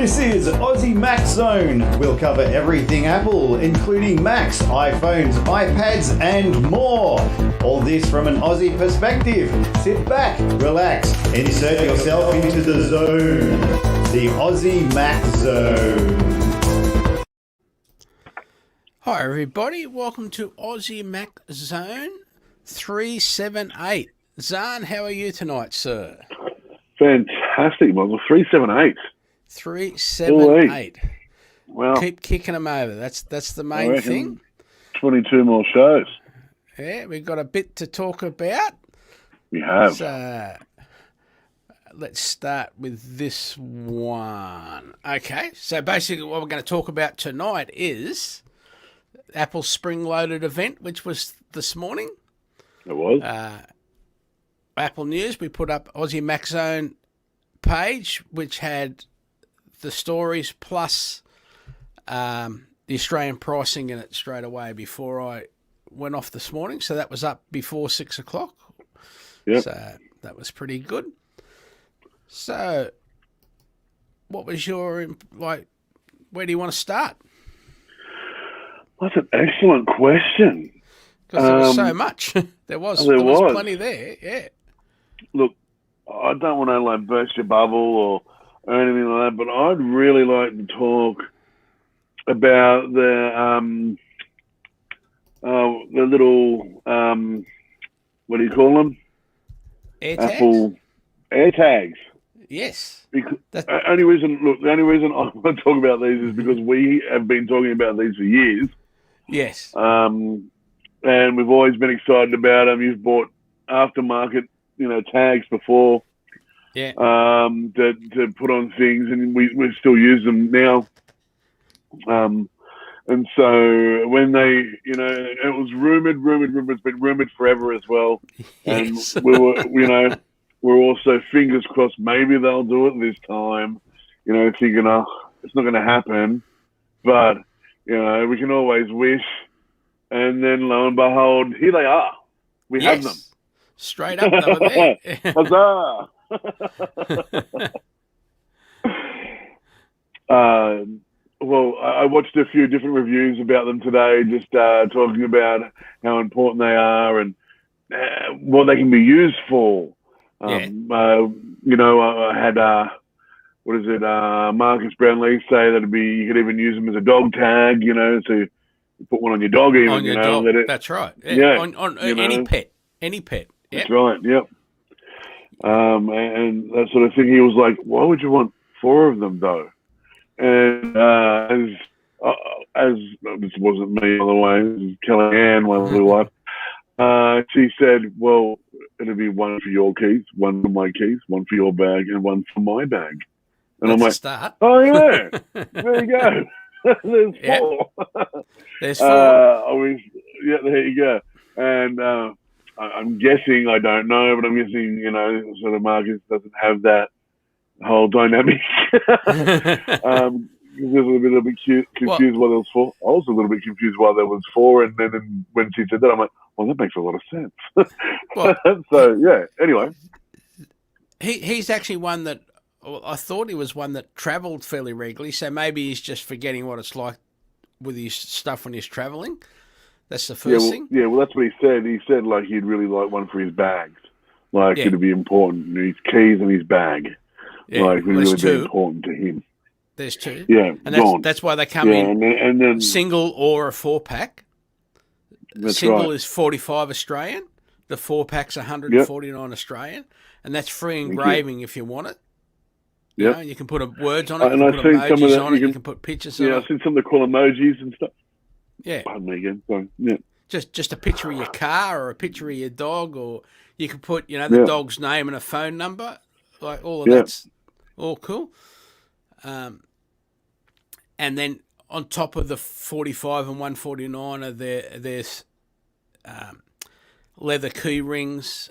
This is Aussie Mac Zone. We'll cover everything Apple, including Macs, iPhones, iPads, and more. All this from an Aussie perspective. Sit back, relax, and insert yourself into the zone. The Aussie Mac Zone. Hi everybody, welcome to Aussie Mac Zone 378. Zarn, how are you tonight, sir? Fantastic, Michael. 378. 378. Well, keep kicking them over. That's the main thing. 22 more shows. Yeah, we've got a bit to talk about. We have. So, let's start with this one. Okay, so basically what we're going to talk about tonight is Apple's spring-loaded event, which was this morning. It was. Apple News, we put up Aussie Mac Zone page, which had the stories plus the Australian pricing in it straight away before I went off this morning. So that was up before 6 o'clock. Yep. So that was pretty good. So what was your, where do you want to start? That's an excellent question. Because there was so much. there was plenty there, yeah. Look, I don't want to burst your bubble or anything like that, but I'd really like to talk about the little what do you call them? AirTags? Apple AirTags. Yes. Because the only reason I want to talk about these is because we have been talking about these for years. Yes. And we've always been excited about them. You've bought aftermarket, tags before. Yeah. To put on things, and we still use them now. And so when they, it was rumored, it's been rumored forever as well. Yes. And we were, we're also fingers crossed maybe they'll do it this time, thinking, it's not going to happen. But, we can always wish. And then lo and behold, here they are. We have them. Straight up, they were there. Huzzah! Well, I watched a few different reviews about them today, just talking about how important they are and what they can be used for. I had Marcus Brownlee say that you could even use them as a dog tag, so you put one on your dog even. On your dog, that's right. Yeah. On any pet. Any pet. Yep. That's right, yep. And that sort of thing. He was like, why would you want 4 of them, though? And as this wasn't me, by the way, this is Kellyanne, my lovely wife, she said, well, it'll be one for your keys, one for my keys, one for your bag, and one for my bag. And That's I'm like, start. oh, yeah, there you go. There's 4. There's 4. There you go. And I'm guessing, I don't know, but I'm guessing, sort of Marcus doesn't have that whole dynamic. He was a little bit confused why there was 4. I was a little bit confused why there was 4, and then when she said that, I'm like, well, that makes a lot of sense. So, yeah, anyway. He's actually one that, I thought he was one that travelled fairly regularly, so maybe he's just forgetting what it's like with his stuff when he's travelling. That's the first thing. Yeah, well, that's what he said. He said, he'd really like one for his bags. It'd be important. His keys and his bag. Would really be important to him. There's 2. Yeah, and that's why they come in and then, single or a 4-pack. That's single right. is 45 Australian. The 4-pack's 149 Australian. And that's free engraving if you want it. Yeah. You can put words on it, and you I've can put seen some of emojis that, on it, you can put pictures on it. Yeah, I've seen some of the cool emojis and stuff. Yeah. Pardon me again. Sorry. Yeah. Just a picture of your car or a picture of your dog, or you can put, the dog's name and a phone number. All of that's all cool. And then on top of the 45 and 149 are there's leather key rings,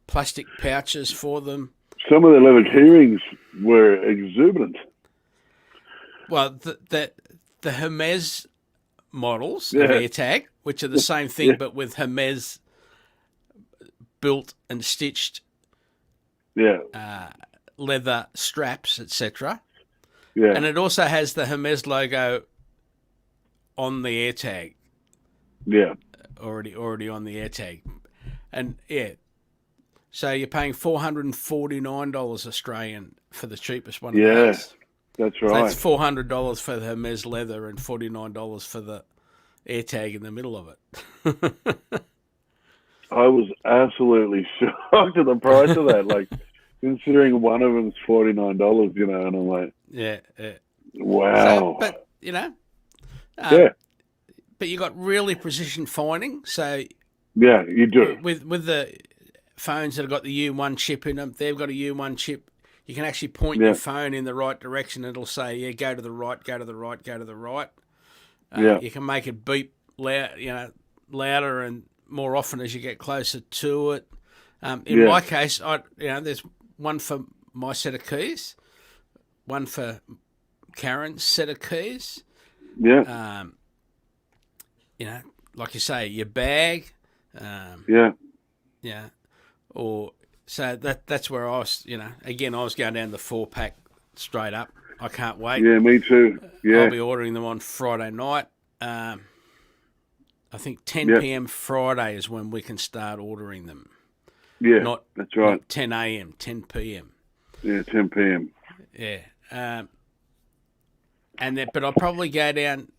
plastic pouches for them. Some of the leather key rings were exuberant. Well, the Hermes models of AirTag, which are the same thing, but with Hermes built and stitched leather straps, etc. Yeah. And it also has the Hermes logo on the AirTag, Yeah. already on the AirTag. And yeah, so you're paying $449 Australian for the cheapest one of those. That's So right. that's $400 for the Hermes leather and $49 for the AirTag in the middle of it. I was absolutely shocked at the price of that. Like, considering one of them's $49, you know, and I'm like, yeah. wow. So, but you know, Yeah. But you got really precision finding. So Yeah, you do. with the phones that have got the U1 chip in them, they've got a U1 chip. You can actually point Yeah. your phone in the right direction. It'll say, "Yeah, go to the right, go to the right, go to the right." Yeah. You can make it beep loud, louder and more often as you get closer to it. In my case, there's one for my set of keys, one for Karen's set of keys. Yeah. Like you say, your bag. Yeah. Yeah. Or so that's where I was. Again, I was going down the 4-pack straight up. I can't wait. Yeah, me too. Yeah. I'll be ordering them on Friday night. I think 10 p.m. Friday is when we can start ordering them. Yeah, that's right. Not 10 a.m., 10 p.m. Yeah, 10 p.m. Yeah. But I'll probably go down.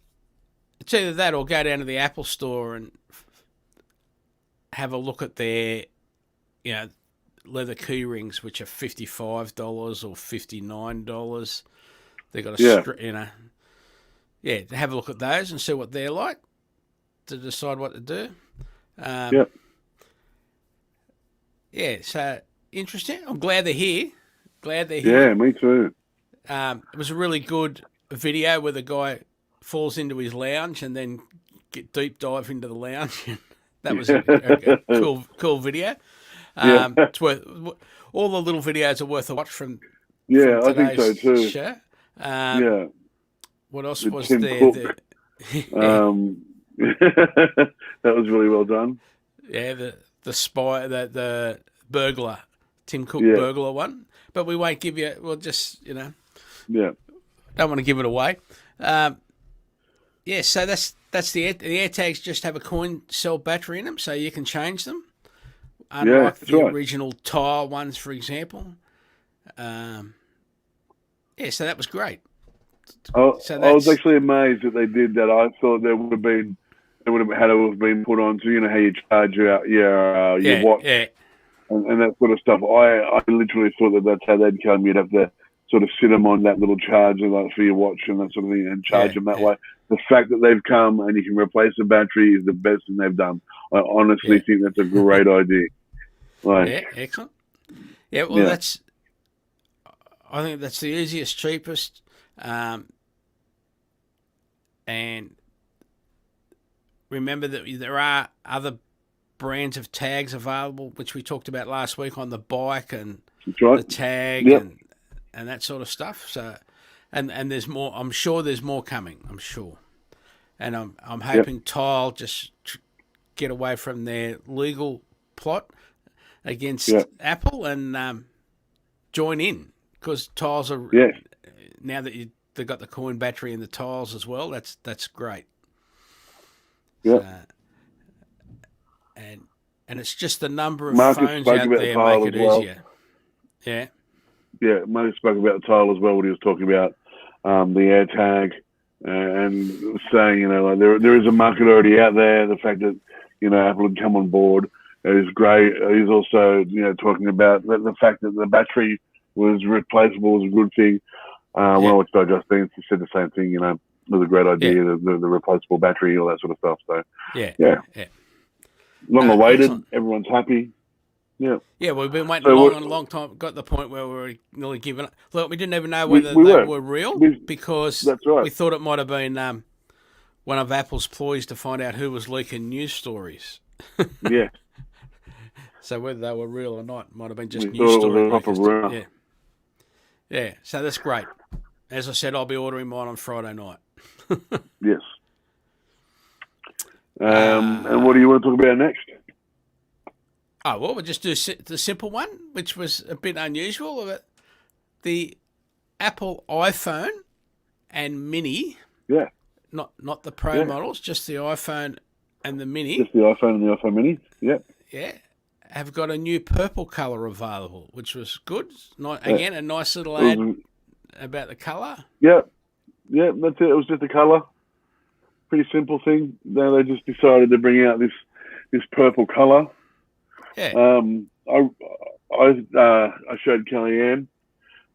It's either that or go down to the Apple store and have a look at their, leather key rings, which are $55 or $59. They've got have a look at those and see what they're like to decide what to do. Yeah, so interesting. I'm glad they're here. Yeah, me too. It was a really good video where the guy falls into his lounge and then deep dive into the lounge. That was a cool video. It's worth all the little videos are worth a watch from. Yeah, from I think so too. Show. What else was Tim there? That was really well done. Yeah, the spy, the burglar, Tim Cook burglar one. But we won't give you. We'll just Yeah. Don't want to give it away. So that's the AirTags. Just have a coin cell battery in them, so you can change them. Unlike the original tile ones, for example. So that was great. I was actually amazed that they did that. I thought there would have been had to have been put on to, you know, how you charge your watch and that sort of stuff. I literally thought that's how they'd come. You'd have to sort of sit them on that little charger like for your watch and that sort of thing and charge them that way. The fact that they've come and you can replace the battery is the best thing they've done. I honestly think that's a great idea. Excellent. Yeah, well, I think that's the easiest, cheapest, and remember that there are other brands of tags available, which we talked about last week on the bike and the tag and that sort of stuff. So, and there's more. I'm sure there's more coming. I'm sure, and I'm hoping Tile just get away from their legal plot against Apple and join in, because tiles are now that they've got the coin battery in the tiles as well. That's great. Yeah. And it's just the number of Marcus phones out there make it easier. Yeah. Yeah, Marcus spoke about the tile as well when he was talking about the AirTag and saying, you know, like there is a market already out there. The fact that, you know, Apple had come on board is great. He's also, you know, talking about the fact that the battery was replaceable was a good thing. When I watched Justine, she said the same thing, you know, it was a great idea, the replaceable battery, all that sort of stuff. So, yeah. Long awaited, excellent. Everyone's happy. Yeah. Yeah, we've been waiting a long time. Got to the point where we were nearly giving up. Look, we didn't even know whether they were real because we thought it might have been one of Apple's ploys to find out who was leaking news stories. Yeah. So whether they were real or not might have been just news stories. Yeah. So that's great. As I said, I'll be ordering mine on Friday night. Yes. And what do you want to talk about next? Oh, well, we'll just do the simple one, which was a bit unusual. The Apple iPhone and Mini, Yeah, not the Pro models, just the iPhone and the Mini. just the iPhone and the iPhone Mini. Yeah, have got a new purple colour available, which was good. Again, a nice little ad about the colour. Yeah, that's it. It was just a colour. Pretty simple thing. Now they just decided to bring out this purple colour. Yeah. I showed Kellyanne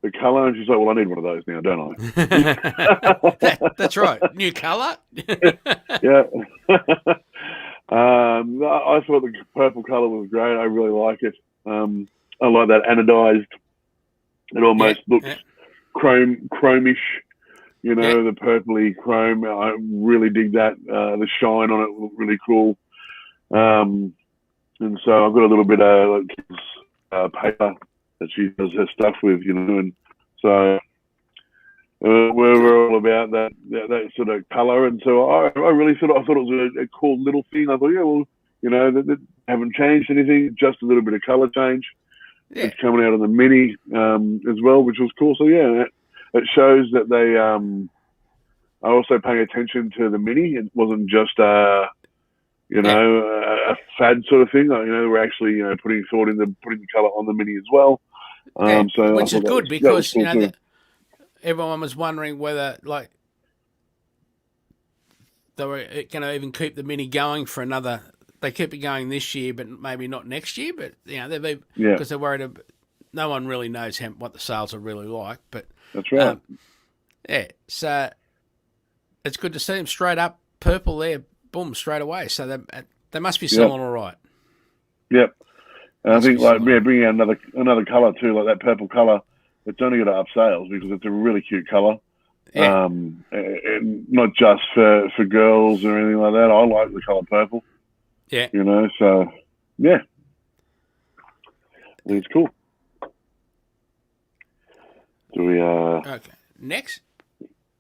the colour, and she's like, "Well, I need one of those now, don't I?" That's right. New colour. Yeah. I thought the purple colour was great. I really like it. I like that anodized. It almost looks chromish. You know, the purpley chrome. I really dig that. The shine on it looked really cool. And so I've got a little bit of paper that she does her stuff with, you know, and so we're all about that sort of colour. And so I really I thought it was a cool little thing. I thought, yeah, well, you know, they haven't changed anything, just a little bit of colour change. Yeah. It's coming out of the Mini as well, which was cool. So yeah, it shows that they are also paying attention to the Mini. It wasn't just a fad sort of thing. You know, we're actually putting thought into putting the colour on the Mini as well. So which is good because cool everyone was wondering whether they were going to even keep the Mini going for another. They keep it going this year, but maybe not next year. But because they're worried. No one really knows what the sales are really like. But that's right. So it's good to see them straight up purple there, boom, straight away. So they must be selling all right. Yep. And I think bringing out another colour too, like that purple colour. It's only going to up sales because it's a really cute colour. Yeah. And not just for girls or anything like that. I like the colour purple. Yeah. You know, so yeah, I think it's cool. Do we? Okay. Next.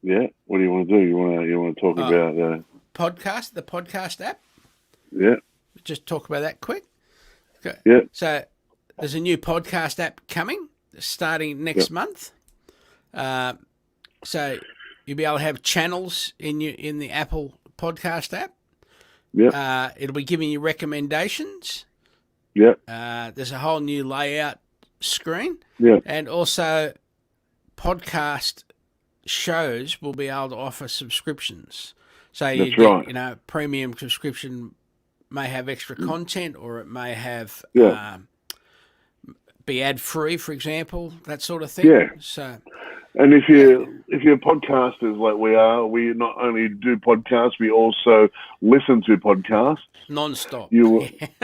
Yeah. What do you want to do? You want to talk about the podcast app? Yeah. Just talk about that quick. Okay. Yeah. So there's a new podcast app coming starting next month. So you'll be able to have channels in the Apple podcast app. Yeah. It'll be giving you recommendations. Yeah. There's a whole new layout screen. Yeah. And also podcast shows will be able to offer subscriptions. So you get, premium subscription may have extra content, or it may have be ad free, for example, that sort of thing. Yeah. So, and if you're podcasters like we are, we not only do podcasts, we also listen to podcasts non-stop. I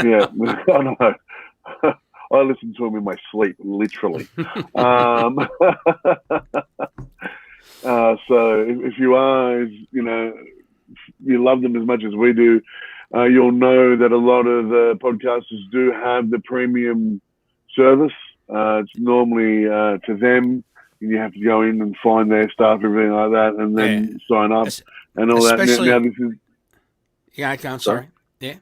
know. I listen to them in my sleep, literally. So if you are, you love them as much as we do, you'll know that a lot of the podcasters do have the premium service. It's normally to them, and you have to go in and find their stuff, everything like that, and then sign up and all that. Now this is... Yeah, okay, I'm sorry. Yeah.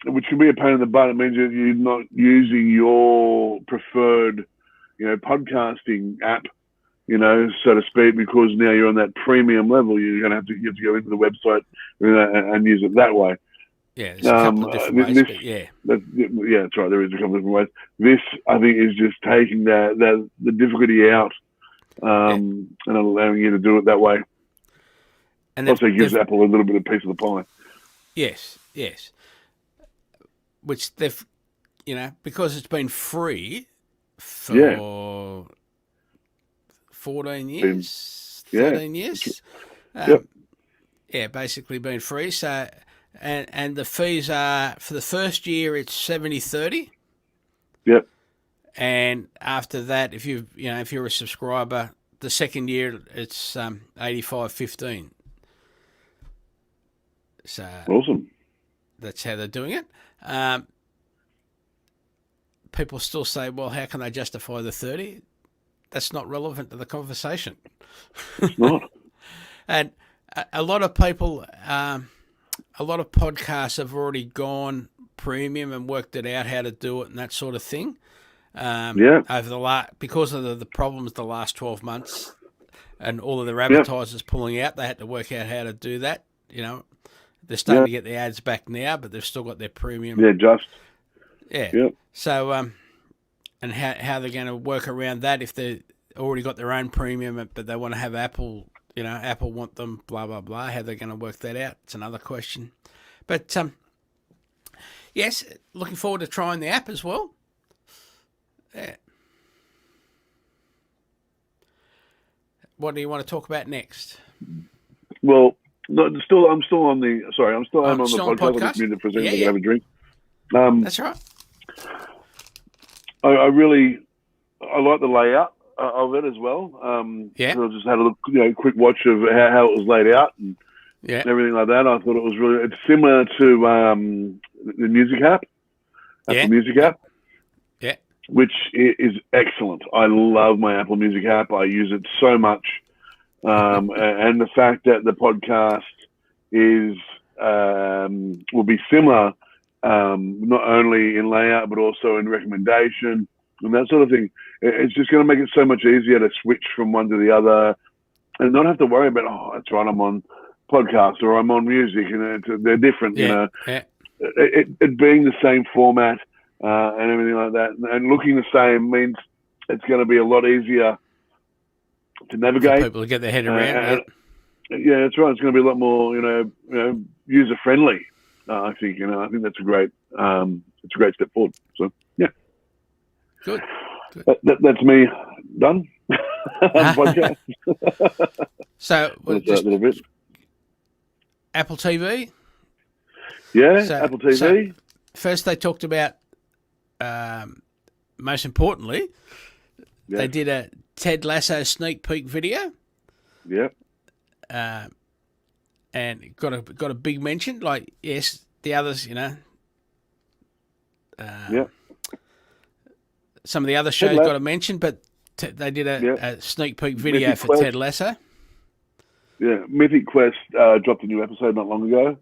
Which can be a pain in the butt. It means that you're not using your preferred, podcasting app, so to speak, because now you're on that premium level. You have to go into the website and use it that way. Yeah, there's a couple of different ways, but yeah. That's right. There is a couple of different ways. This, I think, is just taking the difficulty out and allowing you to do it that way. And also gives Apple a little bit of piece of the pie. Yes. Which they've, because it's been free for 14 years, 13 years. Basically been free. So, and the fees are, for the first year, it's 70/30. Yep. And after that, if you're a subscriber, the second year it's 85/15. So awesome. That's how they're doing it. People still say, well, how can they justify the 30? That's not relevant to the conversation. It's not. And a lot of people, a lot of podcasts have already gone premium and worked it out how to do it and that sort of thing. Over because of the problems the last 12 months, and all of their advertisers pulling out. They had to work out how to do that. You know, they're starting to get the ads back now, but they've still got their premium. Yeah, just. Yeah. Yep. So, and how they're going to work around that if they already got their own premium, but they want to have Apple, you know, Apple want them, blah, blah, blah. How they're going to work that out, it's another question. But, yes, looking forward to trying the app as well. Yeah. What do you want to talk about next? Well, I'm still on the podcast. Podcast? I just need to present Yeah. have a drink. That's right. I like the layout of it as well. So I just had a look, quick watch of how it was laid out and everything like that. I thought it was it's similar to the music app, Apple Music app, which is excellent. I love my Apple Music app. I use it so much, and the fact that the podcast will be similar. Not only in layout, but also in recommendation and that sort of thing. It's just going to make it so much easier to switch from one to the other and not have to worry about, that's right, I'm on podcast or I'm on music, and they're different, you know. Yeah. It being the same format and everything like that and looking the same means it's going to be a lot easier to navigate. For people to get their head around. Yeah, that's right. It's going to be a lot more, user friendly. I think I think that's a great step forward. So yeah, good. That's me done. Podcast. So just a little bit. Apple TV. Yeah, Apple TV. So first, they talked about most importantly, they did a Ted Lasso sneak peek video. Yep. And got a big mention. Like, yes, the others, some of the other shows got a mention, but they did a sneak peek video Mythic for Quest. Ted Lasso. Yeah, Mythic Quest dropped a new episode not long ago.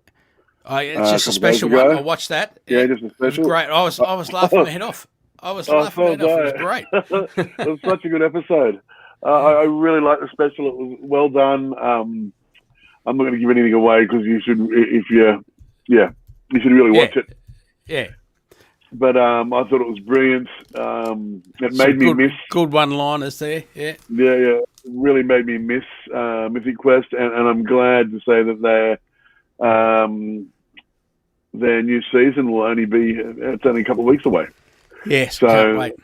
It's just a special one. I watched that. Yeah, just a special. It was great. I was laughing my head off. It was great. It was such a good episode. I really liked the special. It was well done. I'm not going to give anything away because you should, you should really watch it. Yeah. But I thought it was brilliant. It made me miss good one-liners there. Yeah. Yeah. It really made me miss Mythic Quest, and I'm glad to say that their new season will only be. It's only a couple of weeks away. Yes. So, can't wait.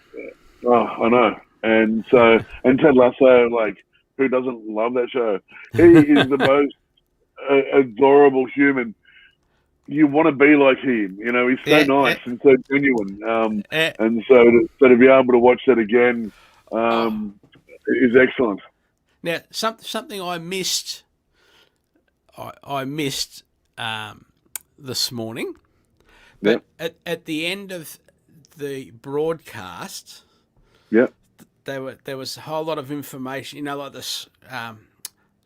I know, and Ted Lasso, like, who doesn't love that show? He is the most adorable human. You want to be like him, he's so nice and so genuine. And so to be able to watch that again is excellent. Now, something I missed. I missed this morning, but at the end of the broadcast, there was a whole lot of information. Like this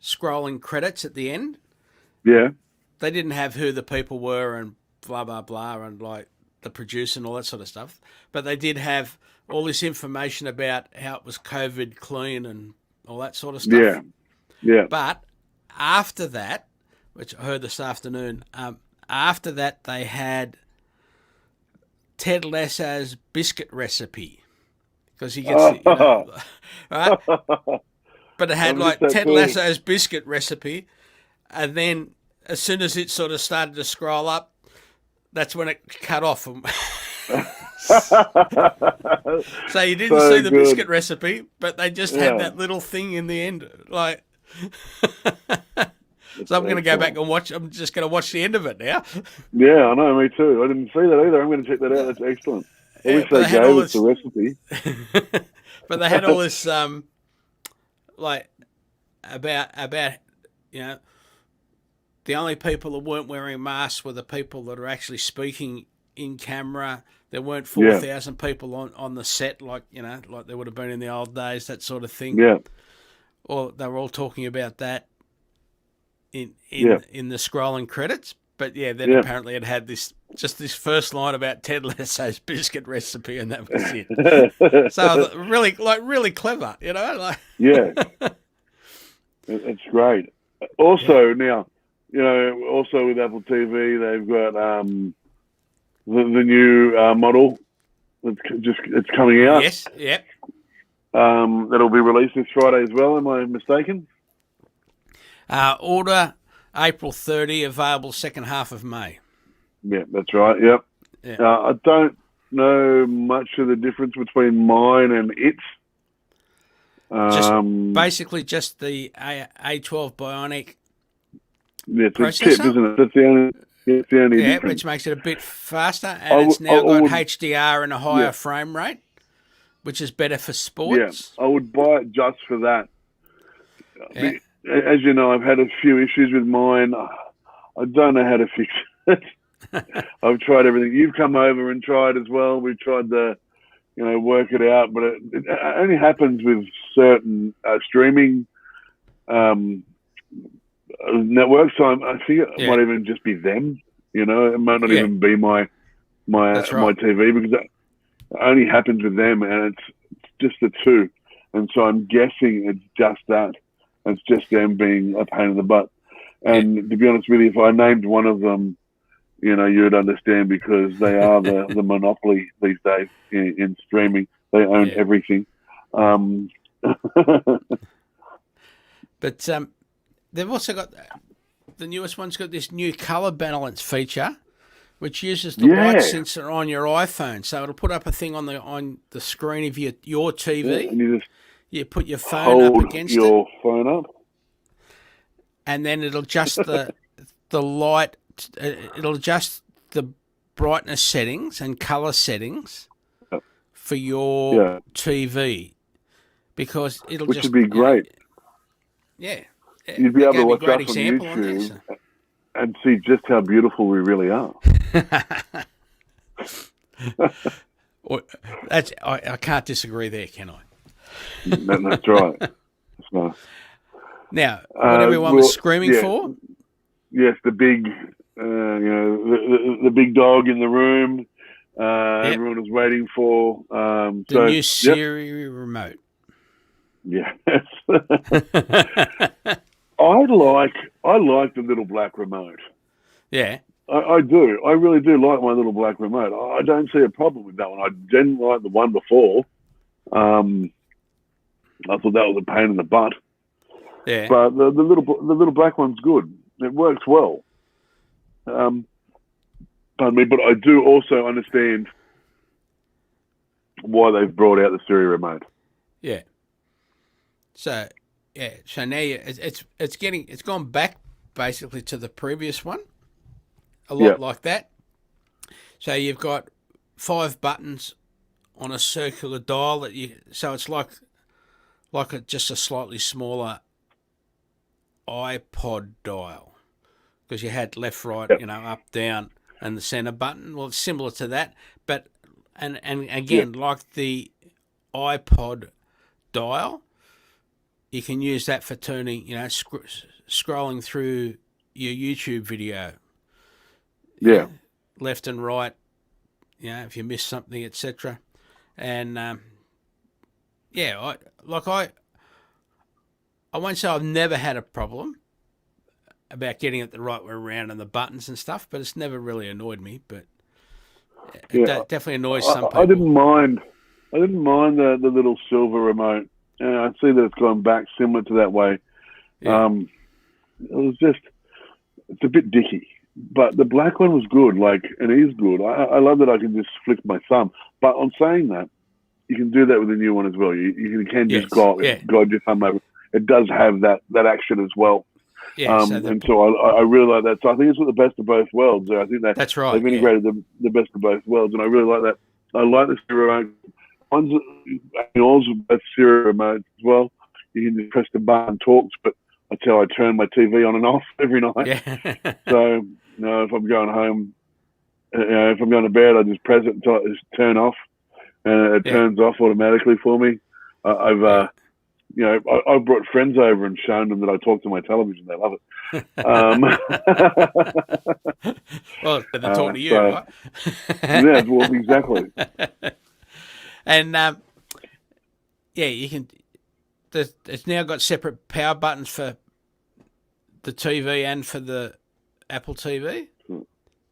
scrolling credits at the end. Yeah. They didn't have who the people were and blah, blah, blah, and like the producer and all that sort of stuff. But they did have all this information about how it was COVID clean and all that sort of stuff. Yeah. But after that, which I heard this afternoon, after that they had Ted Lasso's biscuit recipe. Because he gets, right? But it had Ted Lasso's biscuit recipe, and then as soon as it sort of started to scroll up, that's when it cut off. So you didn't see the biscuit recipe, but they just had that little thing in the end. Like, so I'm going to go back and watch. I'm just going to watch the end of it now. Yeah, I know, me too. I didn't see that either. I'm going to check that out. That's excellent. I wish they gave us the recipe. But they had all this, about the only people that weren't wearing masks were the people that are actually speaking in camera. There weren't 4,000 people on the set like there would have been in the old days, that sort of thing. Yeah. Or they were all talking about that in the scrolling credits. But then apparently it had this first line about Ted Lasso's biscuit recipe, and that was it. So really clever, Yeah. It's great. Also, now, also with Apple TV, they've got the new model. It's coming out. Yes, yep. That'll be released this Friday as well. Am I mistaken? Order April 30, available second half of May. Yeah, that's right. Yep. Yeah. I don't know much of the difference between mine and its. Basically, just the A12 Bionic It's a processor. chip, isn't it? That's the only difference. Which makes it a bit faster, and it's now got HDR and a higher frame rate, which is better for sports. Yeah, I would buy it just for that. Yeah. As you know, I've had a few issues with mine. I don't know how to fix it. I've tried everything. You've come over and tried as well. We've tried to, work it out, but it only happens with certain streaming networks. So I think it might even just be them. It might not even be my my TV, because it only happens with them, and it's just the two. And so I'm guessing it's just that. It's just them being a pain in the butt. And to be honest with you, if I named one of them, you'd understand, because they are the monopoly these days in streaming. They own everything. But they've also got, the newest one's got this new colour balance feature, which uses the light sensor on your iPhone. So it'll put up a thing on the screen of your TV. And you just put your phone up against your phone up, and then it'll adjust the light. It'll adjust the brightness settings and colour settings for your TV, because which would be great. You'd be able to watch us on YouTube and see just how beautiful we really are. I can't disagree there, can I? That's right. That's nice. Now, what everyone was screaming for? Yes, the big, the big dog in the room. Everyone was waiting for the new Siri remote. Yes. I like the little black remote. Yeah. I do. I really do like my little black remote. I don't see a problem with that one. I didn't like the one before. I thought that was a pain in the butt. Yeah. But the little black one's good. It works well. Pardon me, but I do also understand why they've brought out the Siri remote. Yeah. So now it's gone back basically to the previous one, a lot like that. So you've got 5 buttons on a circular dial so it's like just a slightly smaller iPod dial, because you had left, right, up, down, and the center button. Well, it's similar to that, but and again, like the iPod dial, you can use that for turning, scrolling through your YouTube video. Yeah. Left and right, if you miss something, etc. And I won't say I've never had a problem about getting it the right way around and the buttons and stuff, but it's never really annoyed me. But it definitely annoys some people. I didn't mind the little silver remote. I see that it's gone back similar to that way. Yeah. It's a bit dicky. But the black one was good, and it is good. I love that I can just flick my thumb. But on saying that, you can do that with the new one as well. You can just guide your thumb over. It does have that action as well. Yeah, so I really like that. So I think it's what the best of both worlds. I think that's right. They've integrated the best of both worlds, and I really like that. I like the Siri remote. One's yours, both Siri remotes as well. You can just press the button, talks, but that's how I turn my TV on and off every night. Yeah. So, if I'm going home, if I'm going to bed, I just press it until it just turn off, and it turns off automatically for me. I've brought friends over and shown them that I talk to my television. They love it. Well, they're talking to you, right? Yeah, well, exactly. And you can. it's now got separate power buttons for the TV and for the Apple TV.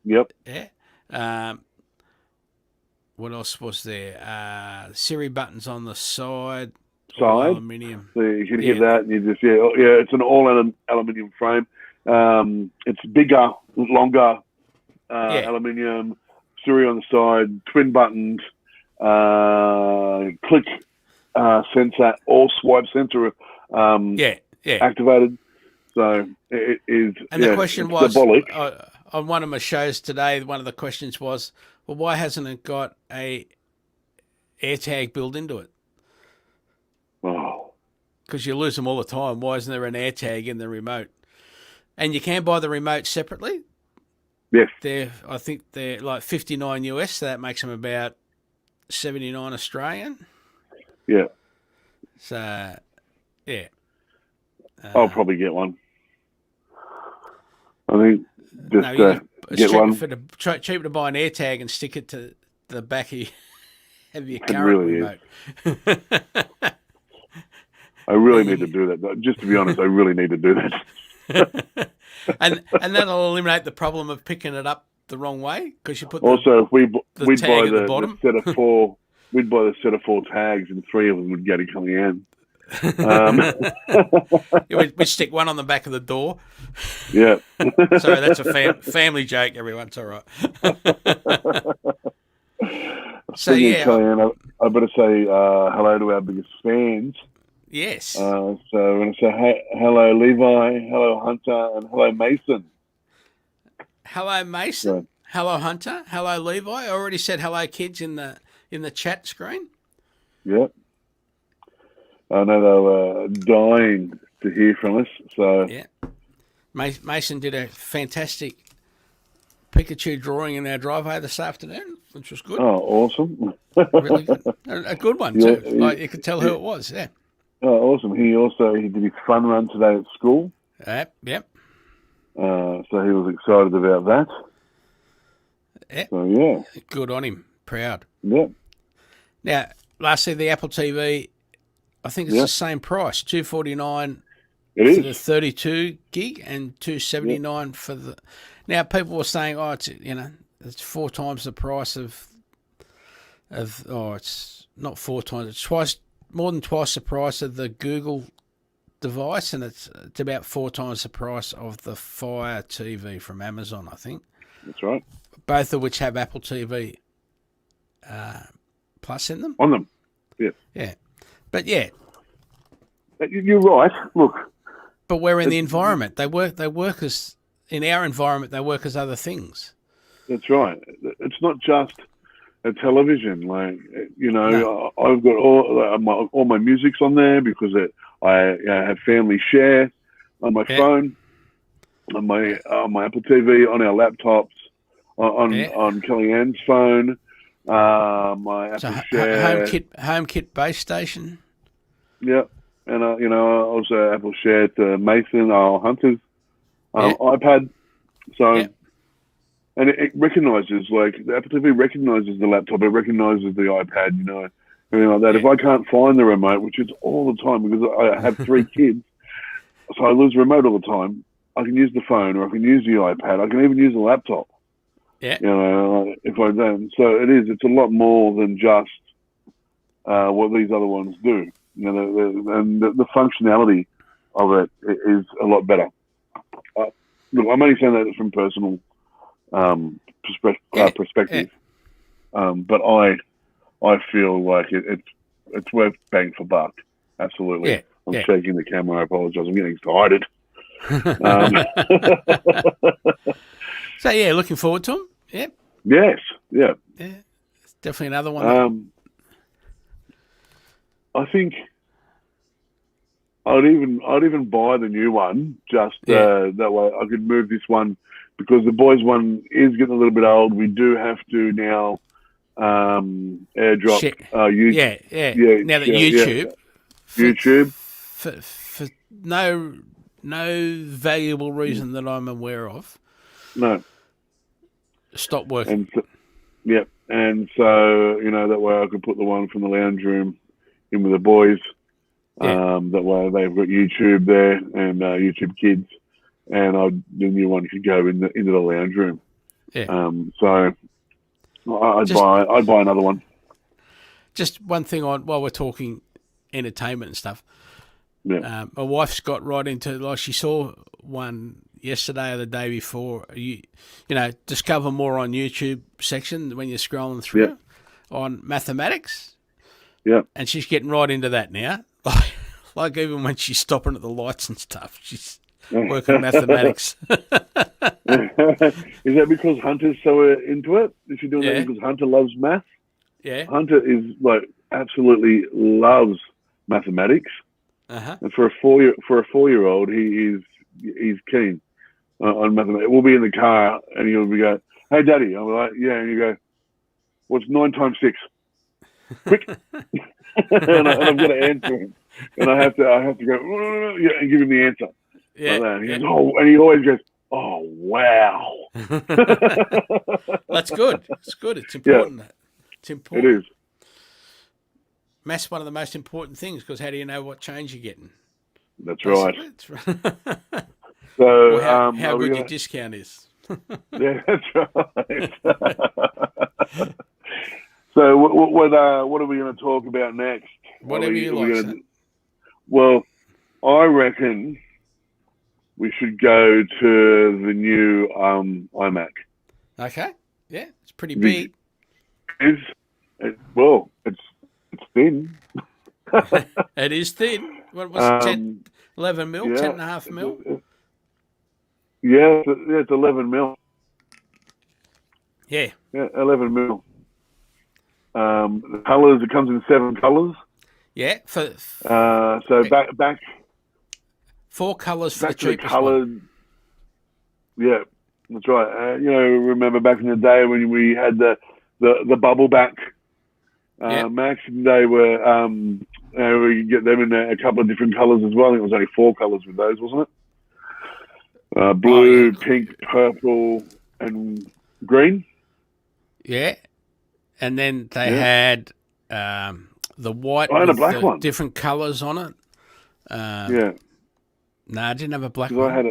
Yep. Yeah. What else was there? Siri buttons on the side. Aluminium. So you can hit that, and you just it's an all aluminium frame. It's bigger, longer, aluminium. Siri on the side, twin buttons, click sensor, all swipe sensor. Activated. So it is. And the question was, symbolic. On one of my shows today, one of the questions was, well, why hasn't it got a AirTag built into it? Oh. Because you lose them all the time. Why isn't there an AirTag in the remote? And you can buy the remote separately. Yes. I think they're like $59 US, so that makes them about $79 Australian. Yeah. So, yeah. I'll probably get one. I think get one. It's cheaper to buy an AirTag and stick it to the back of your current really remote. I really need to do that. Just to be honest, I really need to do that. and that'll eliminate the problem of picking it up the wrong way because you put we'd buy the bottom. The set of four. We'd buy the set of 4 tags, and 3 of them would go to Kellyanne. We stick one on the back of the door. Yeah. Sorry, that's a family joke, everyone. It's all right. So yeah, Kellyanne, I better say hello to our biggest fans. Yes. So I'm going to say hello, Levi, hello, Hunter, and hello, Mason. Hello, Mason. Right. Hello, Hunter. Hello, Levi. I already said hello, kids, in the chat screen. Yep. I know they were dying to hear from us. So yeah, Mason did a fantastic Pikachu drawing in our driveway this afternoon, which was good. Oh, awesome! Really good. A good one too. Like you could tell who it was. Yeah. Oh, awesome! He did his fun run today at school. Yep. So he was excited about that. Yep. So yeah. Good on him. Proud. Yep. Now, lastly, the Apple TV. I think it's the same price, $249 for the 32 gig and $279 for the. Now people were saying, it's 4 times the price of. It's not 4 times. It's more than twice the price of the Google device, and it's about 4 times the price of the Fire TV from Amazon, I think. That's right. Both of which have Apple TV Plus in them. On them. Yeah. Yeah. But yeah, you're right. Look, but we're in the environment. They work as in our environment. They work as other things. That's right. It's not just a television. Like I've got all my music's on there because I have family share on my phone, on my Apple TV, on our laptops, on Kellyanne's phone. My Apple share, HomeKit base station. Yeah, and also Apple share to Mason, our Hunter's iPad. So, and it recognizes the Apple TV recognizes the laptop, it recognizes the iPad, everything like that. If I can't find the remote, which is all the time because I have 3 kids, so I lose the remote all the time. I can use the phone, or I can use the iPad. I can even use the laptop. Yeah. If I don't. So it's a lot more than just what these other ones do. And the functionality of it is a lot better. Look, I'm only saying that from personal perspective. But I feel like it's worth bang for buck. Absolutely. Yeah. I'm shaking the camera. I apologize. I'm getting excited. So looking forward to them. Yep. Yes. Yeah. Yeah. It's definitely another one. I think I'd even buy the new one just that way I could move this one because the boys one is getting a little bit old. We do have to now airdrop YouTube. Now that YouTube for no valuable reason that I'm aware of. No. Stop working. And so that way I could put the one from the lounge room in with the boys. That way they've got YouTube there and YouTube Kids, and the new one could go into the lounge room. Yeah. So I'd buy another one. Just one thing while we're talking entertainment and stuff. Yeah. My wife's got right into, like, she saw one yesterday or the day before. You know, discover more on YouTube section when you're scrolling through on mathematics. Yeah. And she's getting right into that now. Like even when she's stopping at the lights and stuff, she's working mathematics. Is that because Hunter's so into it? Is she doing that because Hunter loves math? Yeah. Hunter is absolutely loves mathematics. And for a 4-year-old, he's keen on mathematics. We'll be in the car and he'll be go, "Hey, Daddy," I'm like, "Yeah," and you go, "What's 9 times 6?" Quick, and I've got to answer him, and I have to go and give him the answer. Yeah, like that. And he goes, "Oh," and he always goes, "Oh, wow." That's good. It's good. It's important. It's important. It is. Math's one of the most important things because how do you know what change you're getting? That's right. That's right. So or how good your discount is. Yeah, that's right. So what are we going to talk about next? Whatever you like. Well, I reckon we should go to the new iMac. Okay. Yeah, it's pretty big. It's thin. It is thin. What was it? 11 mil? 10.5 mil? Yeah, it's 11 mil. Yeah. Yeah, 11 mil. The colours, it comes in 7 colours. Yeah. So back 4 colours for the cheapest coloured one. Yeah, that's right. Remember back in the day when we had the bubble back Macs, they were we could get them in a couple of different colours as well. I think it was only 4 colours with those, wasn't it? Blue, pink, purple, and green. Yeah, and then they had the white with a black one. Different colours on it. No, I didn't have a black one. I had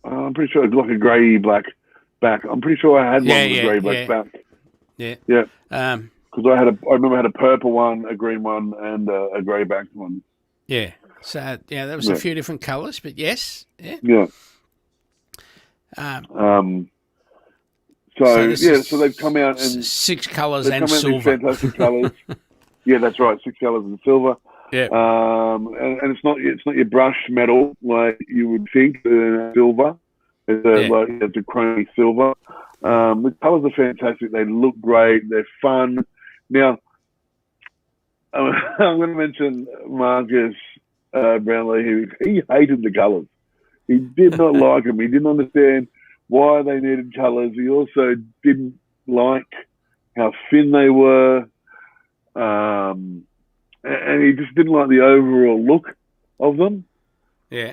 I'm pretty sure it was like a grey black back. I'm pretty sure I had one with a grey black back. Yeah. Yeah. Because I remember I had a purple one, a green one, and a grey backed one. Yeah. So there was a few different colours, but yes. Yeah. Yeah. So they've come out and 6 colours and silver. Fantastic colours. Yeah, that's right. 6 colours and silver. Yeah. And it's not your brush metal like you would think. Silver. It's a chrome silver. The colours are fantastic. They look great. They're fun. Now, I'm going to mention Marcus Brownlee. He hated the colours. He did not like them. He didn't understand why they needed colours. He also didn't like how thin they were. And he just didn't like the overall look of them. Yeah.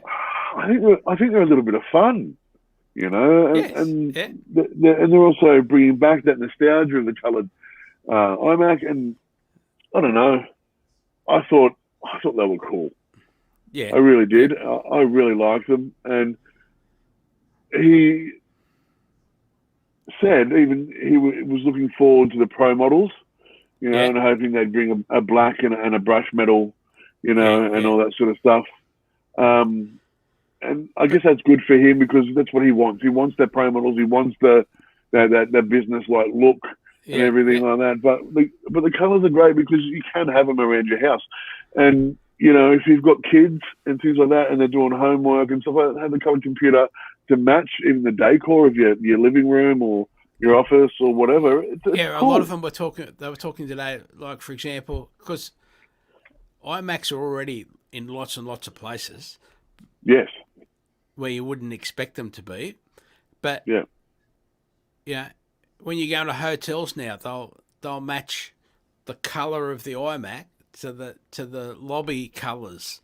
I think they're a little bit of fun, and they're also bringing back that nostalgia of the coloured iMac, and I don't know. I thought they were cool. Yeah, I really did. I really liked them, and he said even he was looking forward to the Pro models, and hoping they'd bring a black and a brush metal, and all that sort of stuff. And I guess that's good for him because that's what he wants. He wants their Pro models. He wants that business-like look and everything like that. But the colours are great because you can have them around your house. And, if you've got kids and things like that and they're doing homework and stuff like that, have the colour computer to match even the decor of your living room or your office or whatever. It's cool. A lot of them were talking today, like, for example, because iMacs are already in lots and lots of places. Yes. Where you wouldn't expect them to be. But, when you go into hotels now, they'll match the colour of the iMac to the lobby colours,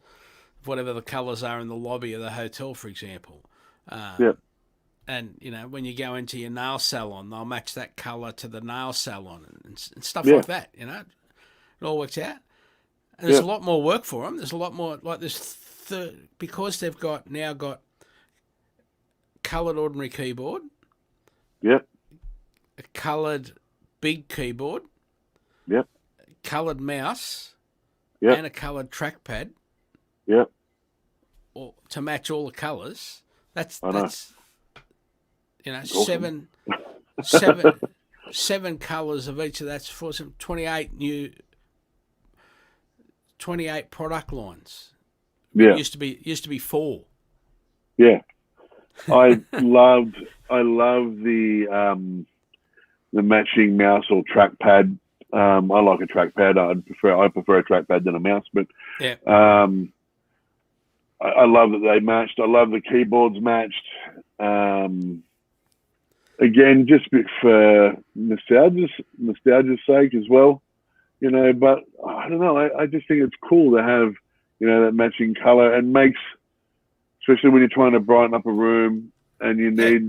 whatever the colours are in the lobby of the hotel, for example. And, when you go into your nail salon, they'll match that colour to the nail salon and stuff like that, It all works out. And there's a lot more work for them. There's a lot more, like because they've now got coloured ordinary keyboard. Yep. A coloured big keyboard. Yep. Coloured mouse. Yep. And a coloured trackpad. Yep. Or to match all the colours. That's awesome. seven colours of each of that's for some 28 product lines. Yeah. It used to be 4. Yeah. I love the matching mouse or trackpad. I like a trackpad. I prefer a trackpad than a mouse, but yeah. I love that they matched. I love the keyboards matched. Again, just for nostalgia's sake as well, But I don't know. I just think it's cool to have, that matching color, and makes, especially when you're trying to brighten up a room and you need it,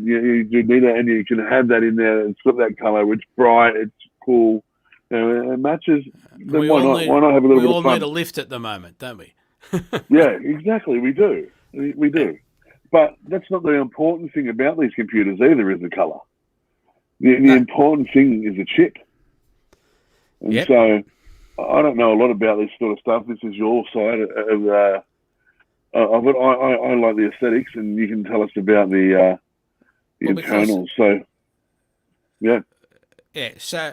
and you can have that in there and flip that color. It's bright. It's cool. It matches. Then why not? Why not have a little bit of fun? We all need a lift at the moment, don't we? Yeah, exactly. We do. We do. But that's not the important thing about these computers either, is the colour. The important thing is the chip. And so I don't know a lot about this sort of stuff. This is your side of it. I like the aesthetics, and you can tell us about the internals. So, yeah. Yeah, so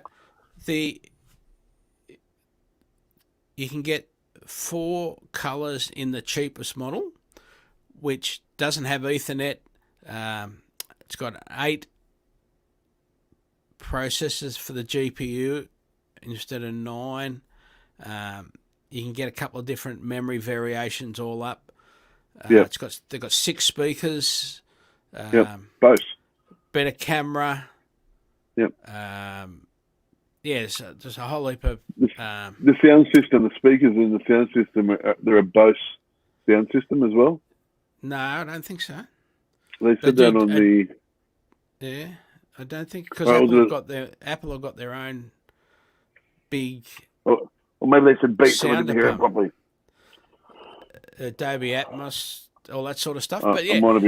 you can get 4 colours in the cheapest model, which doesn't have Ethernet. It's got 8 processors for the GPU instead of 9. You can get a couple of different memory variations all up. They've got 6 speakers. Both. Better camera. Yep. There's a whole heap of... the sound system, the speakers in the sound system, they're a Bose sound system as well? No, I don't think so. They said that on the... Yeah, I don't think, because Apple have got their own big... Or maybe they said Beats, so I didn't hear it properly. Adobe Atmos, all that sort of stuff. It But might have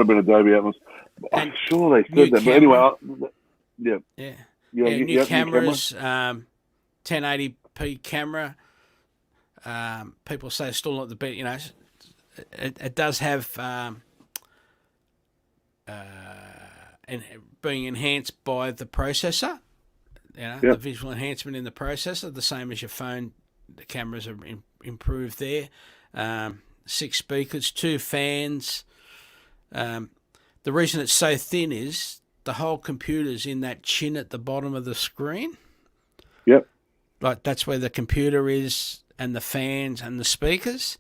been Adobe Atmos. I'm sure they said that. But anyway, new cameras, 1080p camera. People say it's still not the best. It does have being enhanced by the processor. The visual enhancement in the processor, the same as your phone. The cameras are improved there. 6 speakers, 2 fans. The reason it's so thin is the whole computer's in that chin at the bottom of the screen. Yep. Like that's where the computer is, and the fans and the speakers.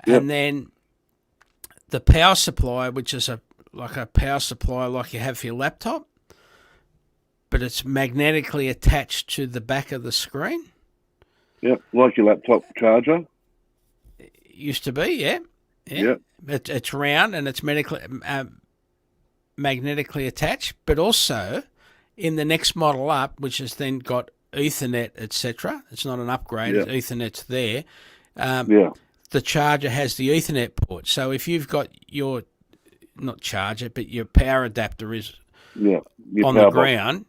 Yep. And then the power supply, which is like a power supply like you have for your laptop, but it's magnetically attached to the back of the screen. Yep, like your laptop charger. It used to be, yeah. Yep. It's round and it's magnetically attached, but also in the next model up, which has then got Ethernet, etc. It's not an upgrade; Ethernet's there. The charger has the Ethernet port, so if you've got your not charger, but your power adapter is on the ground.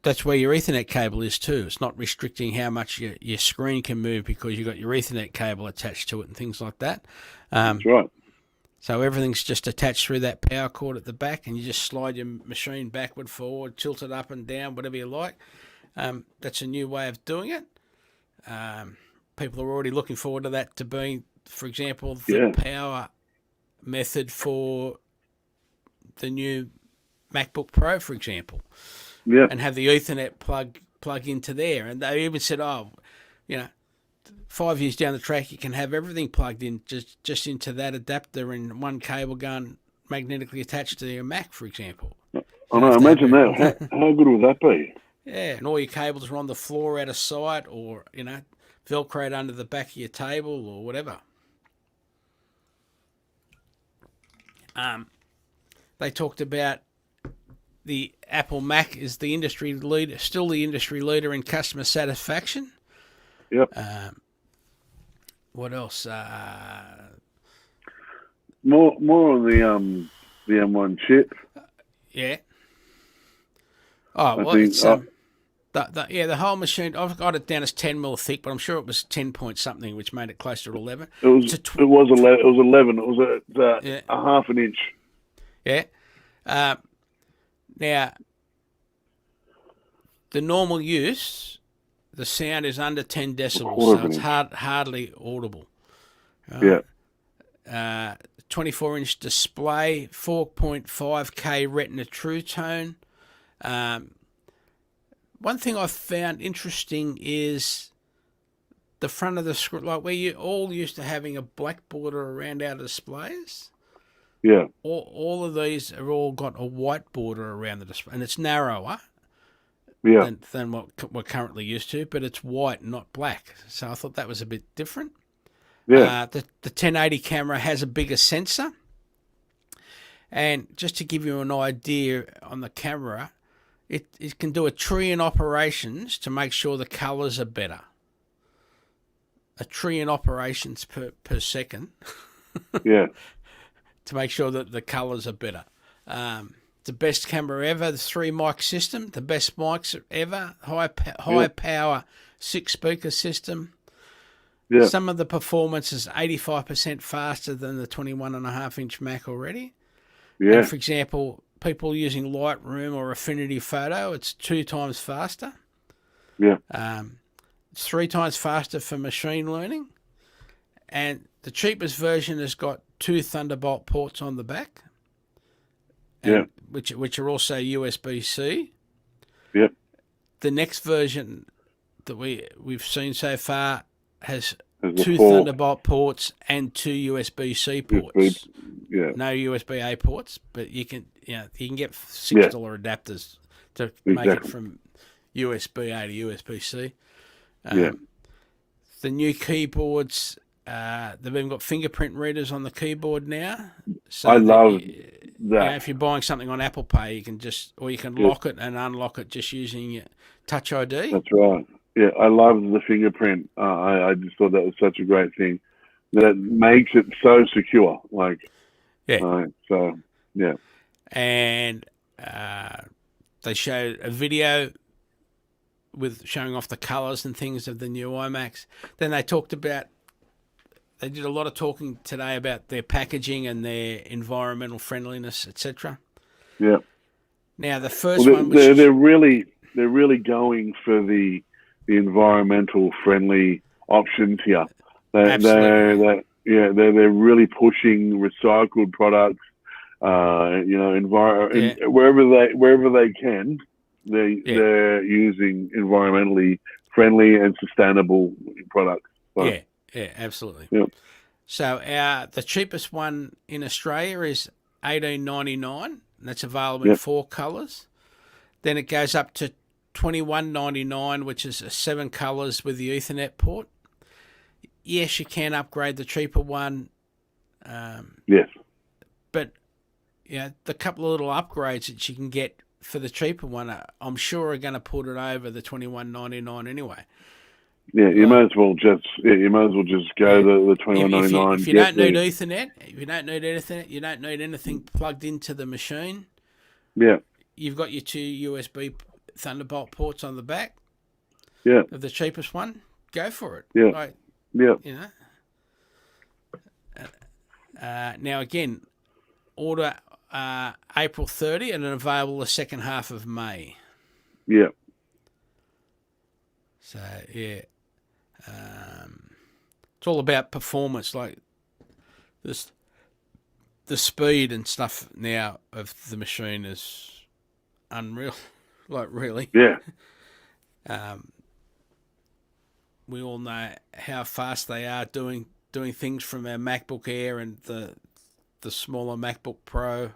That's where your Ethernet cable is too. It's not restricting how much your screen can move because you've got your Ethernet cable attached to it and things like that. That's right. So everything's just attached through that power cord at the back, and you just slide your machine backward, forward, tilt it up and down, whatever you like. That's a new way of doing it. People are already looking forward to that to being, for example, the power method for the new MacBook Pro, for example. Yeah. And have the Ethernet plug into there. And they even said, 5 years down the track, you can have everything plugged in just into that adapter and one cable gun magnetically attached to your Mac, for example. I know, imagine that. How good would that be? Yeah, and all your cables are on the floor out of sight, or, Velcroed under the back of your table or whatever. They talked about the Apple Mac is the industry leader, still the industry leader in customer satisfaction. Yep. What else? More on the M1 chip. Yeah. Oh, well, think, it's the whole machine. I've got it down as 10 mil thick, but I'm sure it was 10 point something, which made it closer to 11. It was 11. It was 11. It was a half an inch. Yeah. Now, the normal use, the sound is under 10 decibels, so it's hardly audible. Yeah. 24-inch display, 4.5K Retina True Tone. One thing I've found interesting is the front of the screen, like we're all used to having a black border around our displays. Yeah. All of these have all got a white border around the display, and it's narrower than what we're currently used to, but it's white, not black. So I thought that was a bit different. Yeah. The 1080 camera has a bigger sensor. And just to give you an idea on the camera, it can do a trillion operations to make sure the colours are better. A trillion operations per second. Yeah. To make sure that the colours are better. The best camera ever, the 3-mic system, the best mics ever, high power 6-speaker system. Yeah. Some of the performance is 85% faster than the 21.5-inch Mac already. Yeah. And for example, people using Lightroom or Affinity Photo, it's 2 times faster. Yeah. It's 3 times faster for machine learning. And the cheapest version has got 2 Thunderbolt ports on the back. Yeah. Which are also USB-C. Yep. The next version that we've seen so far has 2 4 Thunderbolt ports and 2 USB-C ports. Yeah. No USB-A ports, but you can get $6 adapters to make it from USB-A to USB-C. The new keyboards, they've even got fingerprint readers on the keyboard now. So I love that. If you're buying something on Apple Pay, you can lock it and unlock it just using your Touch ID. That's right. Yeah, I love the fingerprint. I just thought that was such a great thing. That makes it so secure. And they showed a video with showing off the colours and things of the new iMacs. Then they did a lot of talking today about their packaging and their environmental friendliness, etc. Yeah. Now the first they're really going for the environmental friendly options here. They're really pushing recycled products. Wherever they can, they're using environmentally friendly and sustainable products. So, yeah, absolutely. Yep. So the cheapest one in Australia is $18.99, and that's available in 4 colours. Then it goes up to $21.99, which is 7 colours with the Ethernet port. Yes, you can upgrade the cheaper one. Yes. But the couple of little upgrades that you can get for the cheaper one, I'm sure are going to put it over the $21.99 anyway. Yeah, you might as well just go the $21.99. If you don't need Ethernet, you don't need anything plugged into the machine. Yeah. You've got your 2 USB Thunderbolt ports on the back. Yeah. Of the cheapest one, go for it. Yeah. Now again, order April 30 and available the second half of May. Yeah. So it's all about performance, like this. The speed and stuff now of the machine is unreal. Like really. Yeah. We all know how fast they are doing things from our MacBook Air and the smaller MacBook Pro.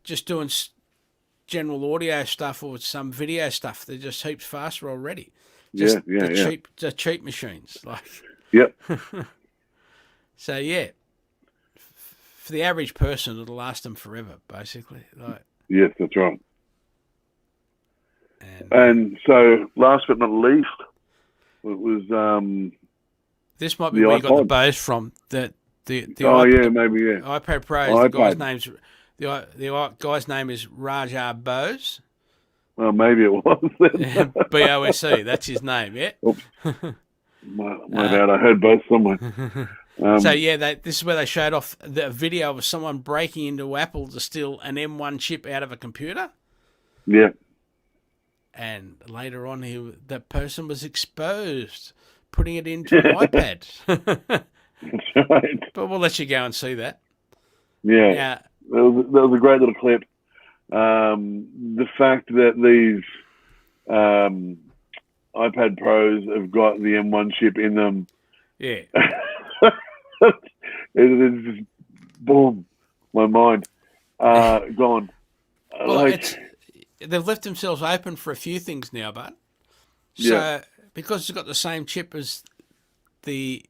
Just doing general audio stuff or some video stuff. They're just heaps faster already. The cheap machines. Like. Yep. So for the average person, it'll last them forever, basically. Like. Yes, that's right. And so, last but not least, it was this might be the where you got the iPod. Bose from. The Maybe, yeah. iPad Pro. iPad. The guy's name is Raja Bose. Well, maybe it was then. BOSE. That's his name. Yeah. Oops. My bad. I heard both somewhere. So yeah, this is where they showed off the video of someone breaking into Apple to steal an M1 chip out of a computer. Yeah. And later on, that person was exposed, putting it into an iPad. That's right. But we'll let you go and see that. Yeah. Now, that was a great little clip. The fact that these iPad Pros have got the M1 chip in them. Yeah. It's just, boom, my mind gone. Well, they've left themselves open for a few things now, but so because it's got the same chip as the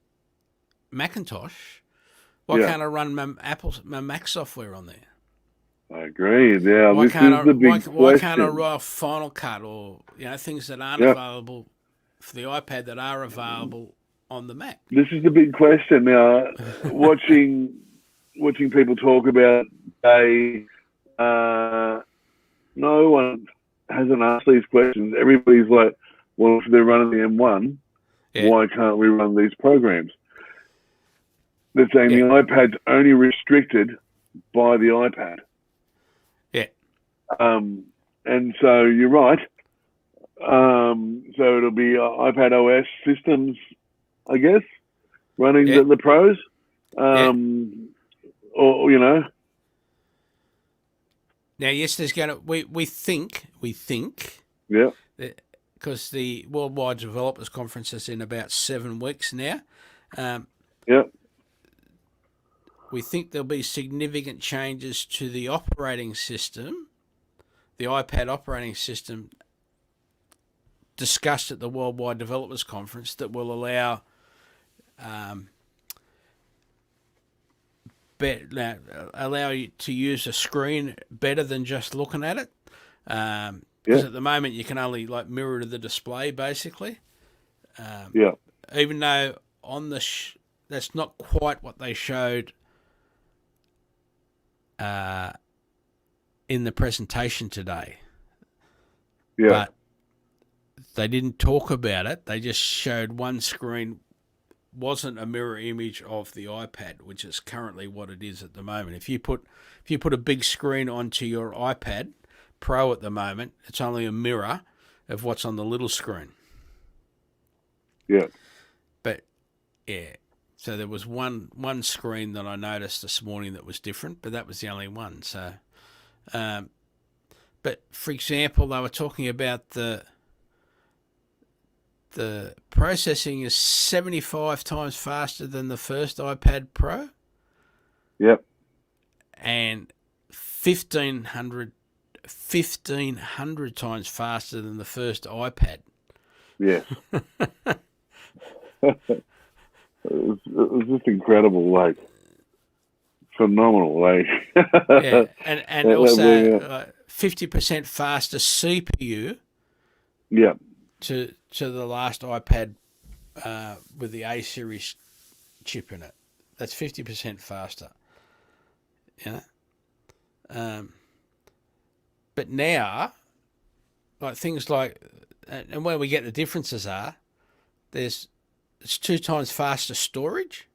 Macintosh, why can't I run my Mac software on there? I agree. Yeah, why can't I question. write Final Cut or things that aren't available for the iPad that are available on the Mac? This is the big question now. watching people talk about no one hasn't asked these questions. Everybody's like, well, if they're running the M1, why can't we run these programs? They're saying the iPad's only restricted by the iPad. Yeah. And so you're right. So it'll be iPad OS systems, I guess, running the pros. Or, Now, yes, there's going to... We think... Yeah. Because the Worldwide Developers Conference is in about 7 weeks now. We think there'll be significant changes to the operating system, the iPad operating system, discussed at the Worldwide Developers Conference that will allow you to use a screen better than just looking at it. Because at the moment you can only mirror to the display basically. Even though on the that's not quite what they showed in the presentation today. But they didn't talk about it. They just showed one screen wasn't a mirror image of the iPad, which is currently what it is at the moment. If you put a big screen onto your iPad Pro at the moment, it's only a mirror of what's on the little screen. But so there was one screen that I noticed this morning that was different, but that was the only one. So, but for example, they were talking about the processing is 75 times faster than the first iPad Pro. And 1,500 times faster than the first iPad. It was just incredible, phenomenal, and also 50% faster CPU. To the last iPad with the A series chip in it. That's 50% faster. But now, things and where we get the differences are, it's 2 times faster storage.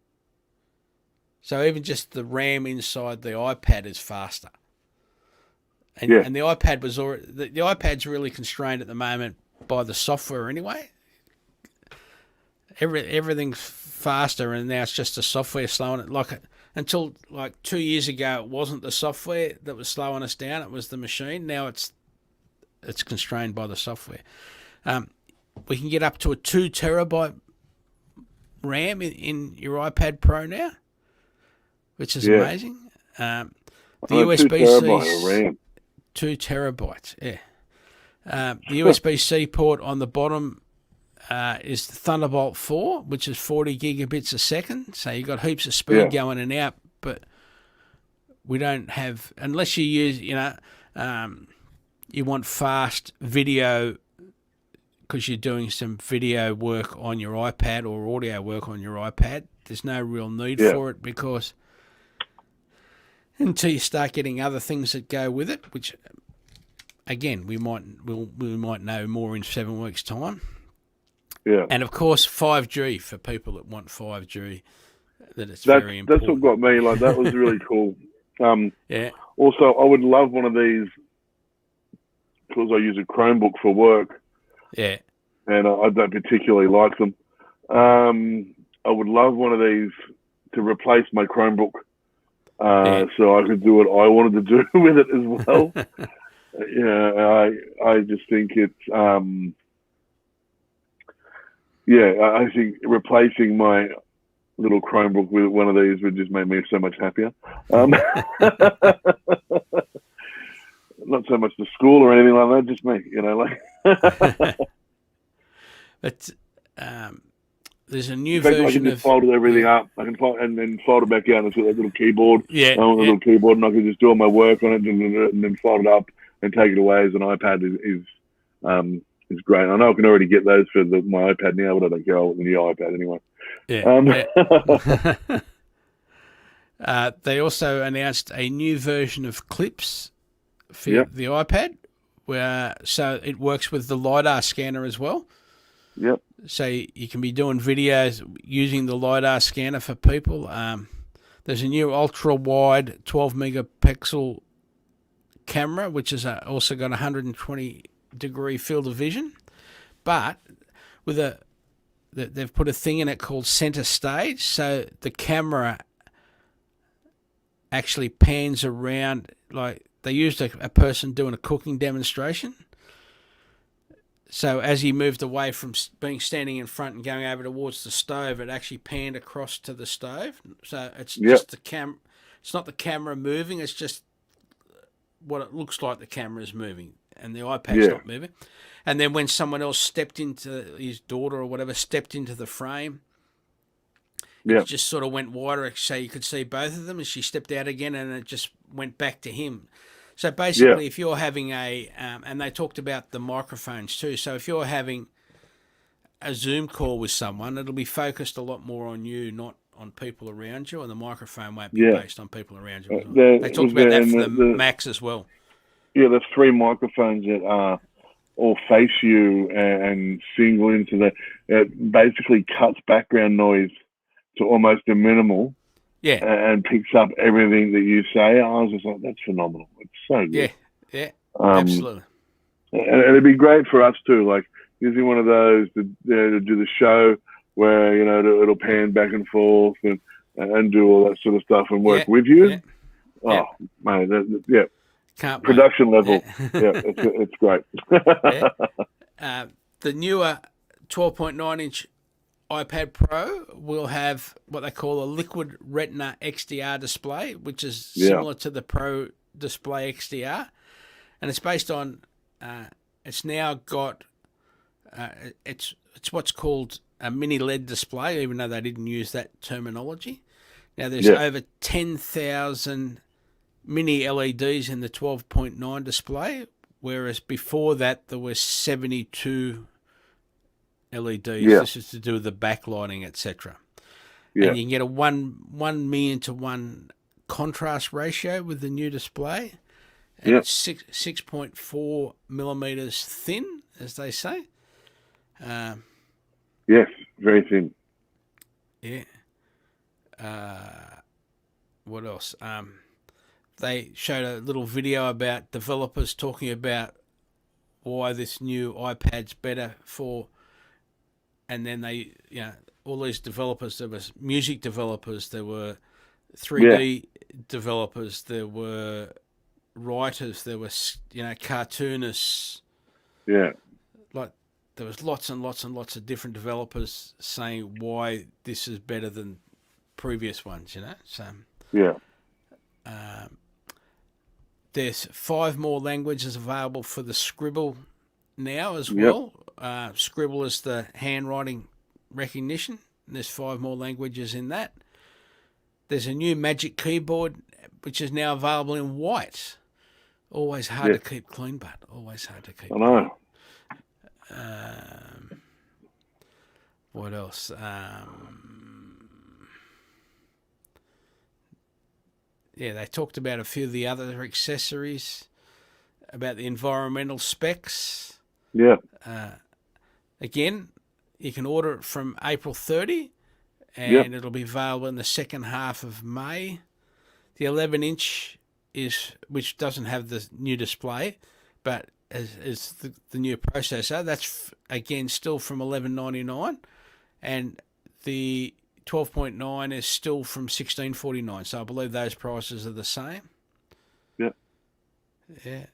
So even just the RAM inside the iPad is faster. And the iPad was already the iPad's really constrained at the moment by the software anyway. Everything's faster, and now it's just the software slowing it. Until 2 years ago, it wasn't the software that was slowing us down; it was the machine. Now it's constrained by the software. We can get up to a 2 terabyte RAM in your iPad Pro now, which is amazing. The USB-C 2 terabytes. The USB-C port on the bottom is the Thunderbolt 4, which is 40 gigabits a second. So you've got heaps of speed going in and out, but we don't have, unless you use, you want fast video because you're doing some video work on your iPad or audio work on your iPad, there's no real need for it, because until you start getting other things that go with it, which again we might know more in 7 weeks' time. Yeah. And of course 5G for people that want 5G. That's very important. That's what got me. Like, that was really cool. Yeah. Also, I would love one of these, because I use a Chromebook for work. Yeah. And I don't particularly like them. I would love one of these to replace my Chromebook, so I could do what I wanted to do with it as well. I just think it's, I think replacing my little Chromebook with one of these would just make me so much happier. Not so much the school or anything like that, just me, But there's a new in fact, version I can just fold everything up. I can and then fold it back out and it's got that little keyboard. Yeah. A little keyboard, and I can just do all my work on it and then fold it up and take it away as an iPad is great. I know I can already get those for my iPad now, but I don't care about the new iPad anyway. Yeah. They also announced a new version of Clips for the iPad, so it works with the LiDAR scanner as well. Yep. So you can be doing videos using the LiDAR scanner for people. There's a new ultra-wide 12-megapixel camera, which is also got 120-degree field of vision. But with they've put a thing in it called center stage, so the camera actually pans around, like they used a person doing a cooking demonstration. So as he moved away from being standing in front and going over towards the stove, it actually panned across to the stove. So it's just the it's not the camera moving, it's just what it looks like the camera is moving, and the iPad's not moving. And then when someone else stepped into, his daughter or whatever, stepped into the frame, it just sort of went wider, so you could see both of them, and she stepped out again, and it just went back to him. So basically, if you're having and they talked about the microphones too, so if you're having a Zoom call with someone, it'll be focused a lot more on you, not on people around you, and the microphone won't be based on people around you. They talked about that for the Macs as well. Yeah, there's 3 microphones that all face you and single into it basically cuts background noise to almost a minimal. Yeah. And picks up everything that you say. I was just like, that's phenomenal. It's so good. Yeah, absolutely. And it'd be great for us too, like using one of those to do the show where, it'll pan back and forth and do all that sort of stuff and work with you. Yeah. Oh, man, Can't production level. It's great. The newer 12.9-inch iPad Pro will have what they call a liquid retina XDR display, which is similar to the Pro Display XDR, and it's based on it's now got it's what's called a mini LED display, even though they didn't use that terminology. Now there's over 10,000 mini LEDs in the 12.9 display, whereas before that there were 72 LEDs. This is to do with the backlighting, etc. And you can get a 1 million to 1 contrast ratio with the new display, and it's 6.4 millimeters thin, as they say. Yes, very thin. Yeah. What else? They showed a little video about developers talking about why this new iPad's better for. And then they, all these developers, there was music developers, there were 3D developers, there were writers, there were, cartoonists. Yeah. Like, there was lots and lots and lots of different developers saying why this is better than previous ones, So, there's 5 more languages available for the Scribble now as well. Scribble is the handwriting recognition. There's 5 more languages in that. There's a new Magic Keyboard, which is now available in white, Always hard to keep clean, but always hard to keep. I know. What else? They talked about a few of the other accessories, about the environmental specs. Yeah. Again, you can order it from April 30, and it'll be available in the second half of May. The 11-inch which doesn't have the new display, but is the new processor. That's again still from $11.99, and the 12.9 is still from $16.49. So I believe those prices are the same. Yeah. Yeah.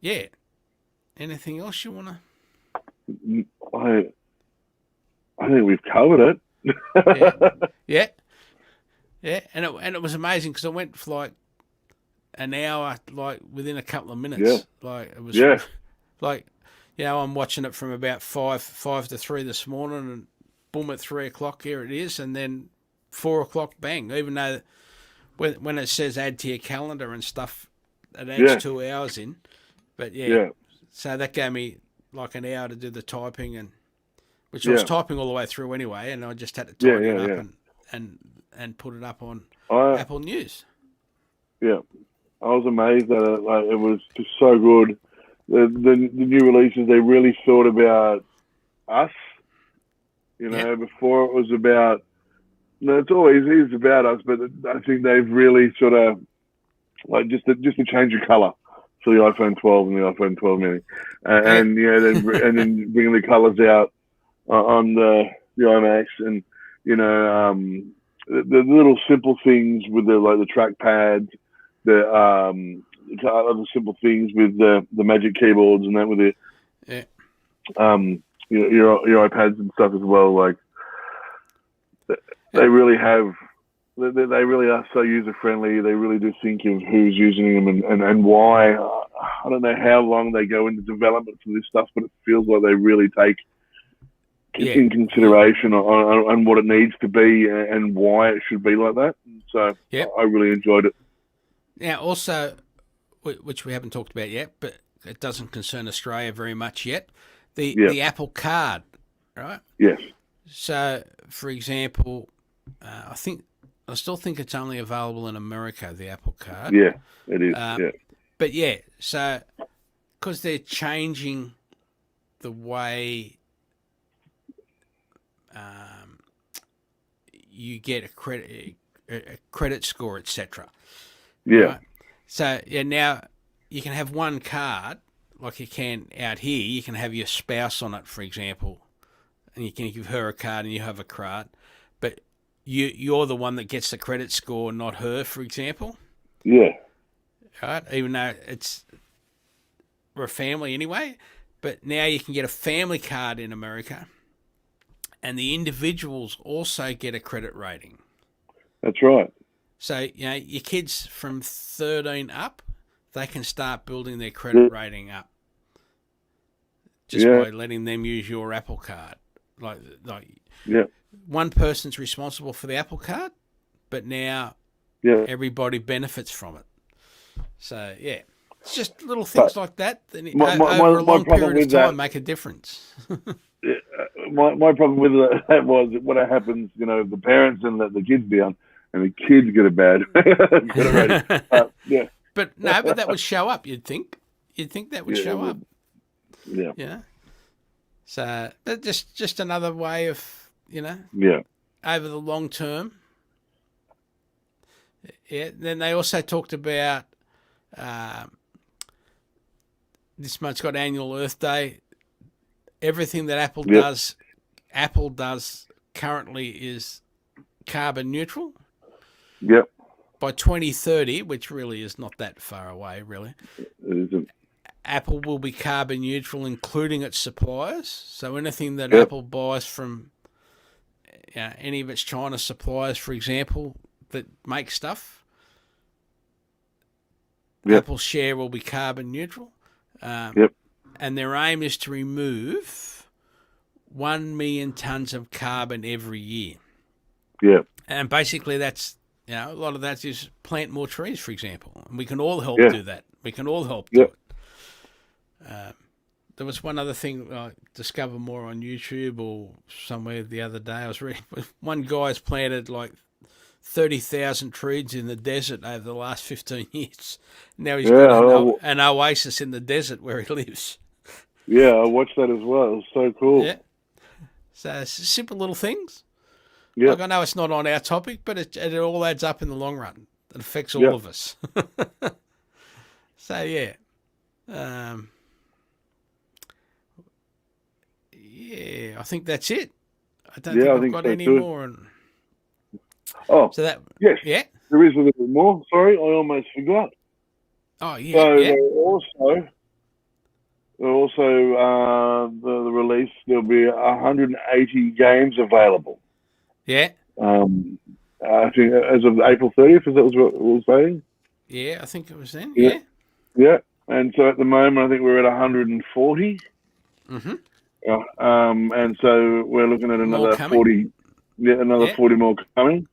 Yeah. Anything else you want to? I think we've covered it. Yeah. And it was amazing because I went for like an hour, like within a couple of minutes. Yeah. Like it was like, I'm watching it from about 5 to 3 this morning, and boom, at 3 o'clock, here it is, and then 4 o'clock, bang. Even though when it says add to your calendar and stuff, it adds 2 hours in. But so that gave me like an hour to do the typing, and which I was typing all the way through anyway, and I just had to type it up and put it up on Apple News. Yeah, I was amazed at it. Like, it was just so good. The new releases, they really thought about us. Before it was about. No, it always is about us, but I think they've really sort of like just to change the color for the iPhone 12 and the iPhone 12 mini, and then bringing the colors out on the iMacs, and the little simple things with the trackpads, the other simple things with the Magic keyboards and that with your iPads and stuff as well. Like they really are so user friendly. They really do think of who's using them and why. I don't know how long they go into development for this stuff, but it feels like they really take in consideration on what it needs to be and why it should be like that. So I really enjoyed it. Now, also, which we haven't talked about yet, but it doesn't concern Australia very much yet, the Apple Card, right? Yes. So, for example, I still think it's only available in America, the Apple Card. Yeah, it is. But so because they're changing the way you get a credit score, etc. Yeah. Right? So now you can have one card, like you can out here. You can have your spouse on it, for example, and you can give her a card, and you have a card. But you're the one that gets the credit score, not her, for example. Yeah. Right. Even though we're a family anyway, but now you can get a family card in America, and the individuals also get a credit rating. That's right. So, your kids from 13 up, they can start building their credit rating up just by letting them use your Apple Card. Like one person's responsible for the Apple Card, but now everybody benefits from it. So, it's just little things like that over a long period of time make a difference. My problem with that was when it happens, the parents and let the kids down, and the kids get a bad rating. But that would show up, you'd think. You'd think that would show up. Yeah. So that's just another way of, over the long term. Yeah. Then they also talked about this month's got Annual Earth Day. Everything that Apple does currently is carbon neutral. Yep. By 2030, which really is not that far away, really. It isn't. Apple will be carbon neutral, including its suppliers. So anything that Apple buys from any of its China suppliers, for example, that make stuff, Apple's share will be carbon neutral. And their aim is to remove 1 million tonnes of carbon every year. Yeah. And basically that's You know, a lot of that is plant more trees, for example. And we can all help Yeah. do that. We can all help Yeah. do it. There was one other thing I discovered more on YouTube or somewhere the other day. I was reading one guy's planted like 30,000 trees in the desert over the last 15 years. Now he's got an oasis in the desert where he lives. Yeah, I watched that as well. It was so cool. Yeah. So it's simple little things. Yeah. Like I know it's not on our topic, but it all adds up in the long run. It affects all of us. So yeah. Yeah, I think that's it. I don't think I've got any more. So that, yes. Yeah. There is a little bit more. Sorry, I almost forgot. Oh, yeah. So yeah. the release, there'll be 180 games available. Yeah. I think as of April 30th, is that what it was saying? Yeah, I think it was then. Yeah. Yeah. And so at the moment, I think we're at 140. Mm-hmm. And so we're looking at another 40. Yeah, another 40 more coming.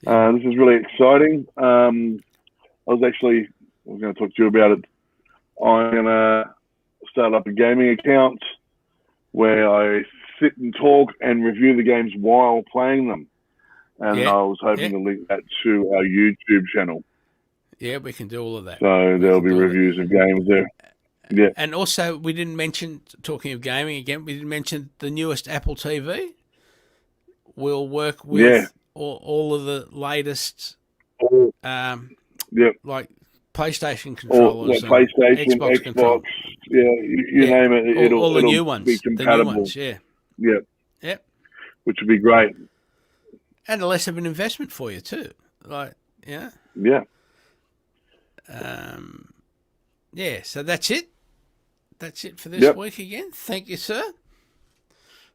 Yeah. This is really exciting. I was going to talk to you about it. I'm going to start up a gaming account where I sit and talk and review the games while playing them. And I was hoping to link that to our YouTube channel. Yeah, we can do all of that. So there'll be reviews of games there. Yeah. And also, we didn't mention, talking of gaming again, we didn't mention the newest Apple TV. We'll work with all of the latest, like PlayStation controllers, PlayStation, Xbox, controllers. you name it. All the it'll new ones, be compatible. The new ones, yeah. Yep. Which would be great. And less of an investment for you too. Like, yeah. Yeah. So that's it. That's it for this week again. Thank you, sir.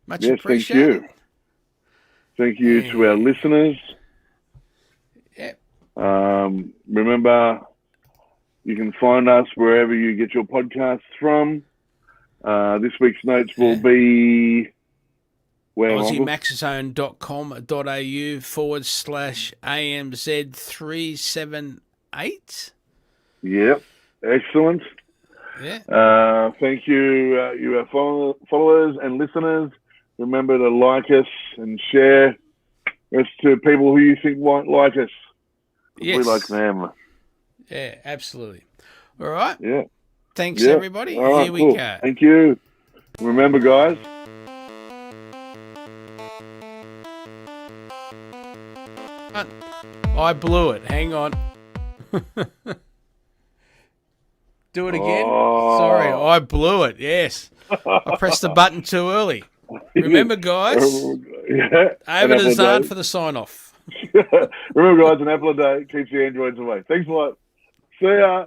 Much appreciated. Thank you. Thank you to our listeners. Yep. Remember, you can find us wherever you get your podcasts from. This week's notes will be where? AussieMaxZone.com.au/AMZ378. Yep. Excellent. Yeah. Thank you, our followers and listeners. Remember to like us and share us to people who you think might like us. Yes. We like them. Yeah, absolutely. All right. Yeah. Thanks, everybody. All right, Here we go. Thank you. Remember, guys. I blew it. Hang on. Do it again. Sorry, I blew it. Yes. I pressed the button too early. Remember, guys, over to Zarn for the sign-off. Remember, guys, an apple a day keeps the androids away. Thanks a lot. See ya.